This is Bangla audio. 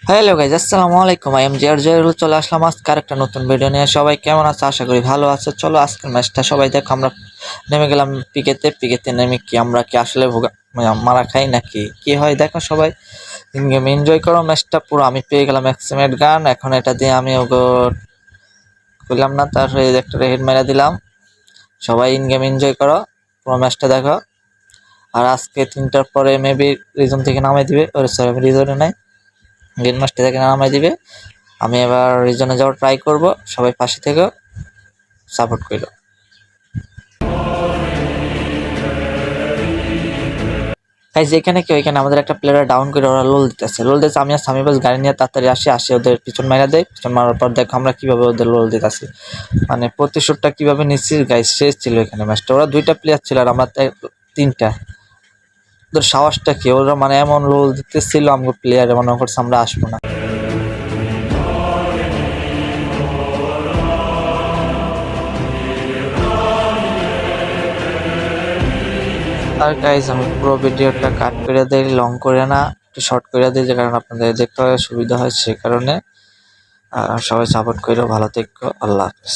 হ্যালো গাইজ, আসসালামু আলাইকুম। আই এম জিয়ার জয়রুল, চলে আসলাম আজকে আর একটা নতুন ভিডিও নিয়ে। সবাই কেমন আছে? আশা করি ভালো আছে। চলো আজকের ম্যাচটা সবাই দেখো। আমরা নেমে গেলাম পিকেতে নেমে কি আমরা কি আসলে মারা খাই নাকি কি হয় দেখো সবাই। ইন গেম এনজয় করো ম্যাচটা পুরো। আমি পেয়ে গেলাম এক্সিমেট গান, এখন এটা দিয়ে আমি ওগো করলাম না, তারপরে একটা হেড মেরে দিলাম। সবাই ইন গেম এনজয় করো, পুরো ম্যাচটা দেখো। আর আজকে 3টার পরে মেবি রিজন থেকে নামাই দিবে, ওরে সরি আমি রিজনে নাই, গেম মাস্টার থেকে নামাই দিবে। আমি এবার রিজনে যাওয়ার ট্রাই করব, সবাই পাশে থেকে সাপোর্ট করো। গাইজ এখানে কি ওইখানে আমাদের একটা প্লেয়ার ডাউন করে ওরা লোল দিতেছে। আমি আর সামি বাস গাড়ি নিয়ে তাড়াতাড়ি আসি ওদের পিছন মারা দেয়। পিছন মারার পর দেখো আমরা কিভাবে ওদের লোল দিতেছি, মানে প্রতিশোধটা কিভাবে নিচ্ছি। গাইজ শেষ ছিল এখানে ম্যাচটা। ওরা 2টা প্লেয়ার ছিল আর আমরা 3টা। ওদের সাহসটা কি, ওরা মানে এমন লোল দিতেছিল আমাকে প্লেয়ার মনে করছে আমরা আসবো না। আর গাইজ আমি পুরো ভিডিওটা কাট করে দিই, লং করে না, একটু শর্ট করে দিই, যে কারণ আপনাদের দেখতে সুবিধা হয় সে কারণে। সবাই সাপোর্ট করো, ভালো থেকো, আল্লাহ হাফেজ।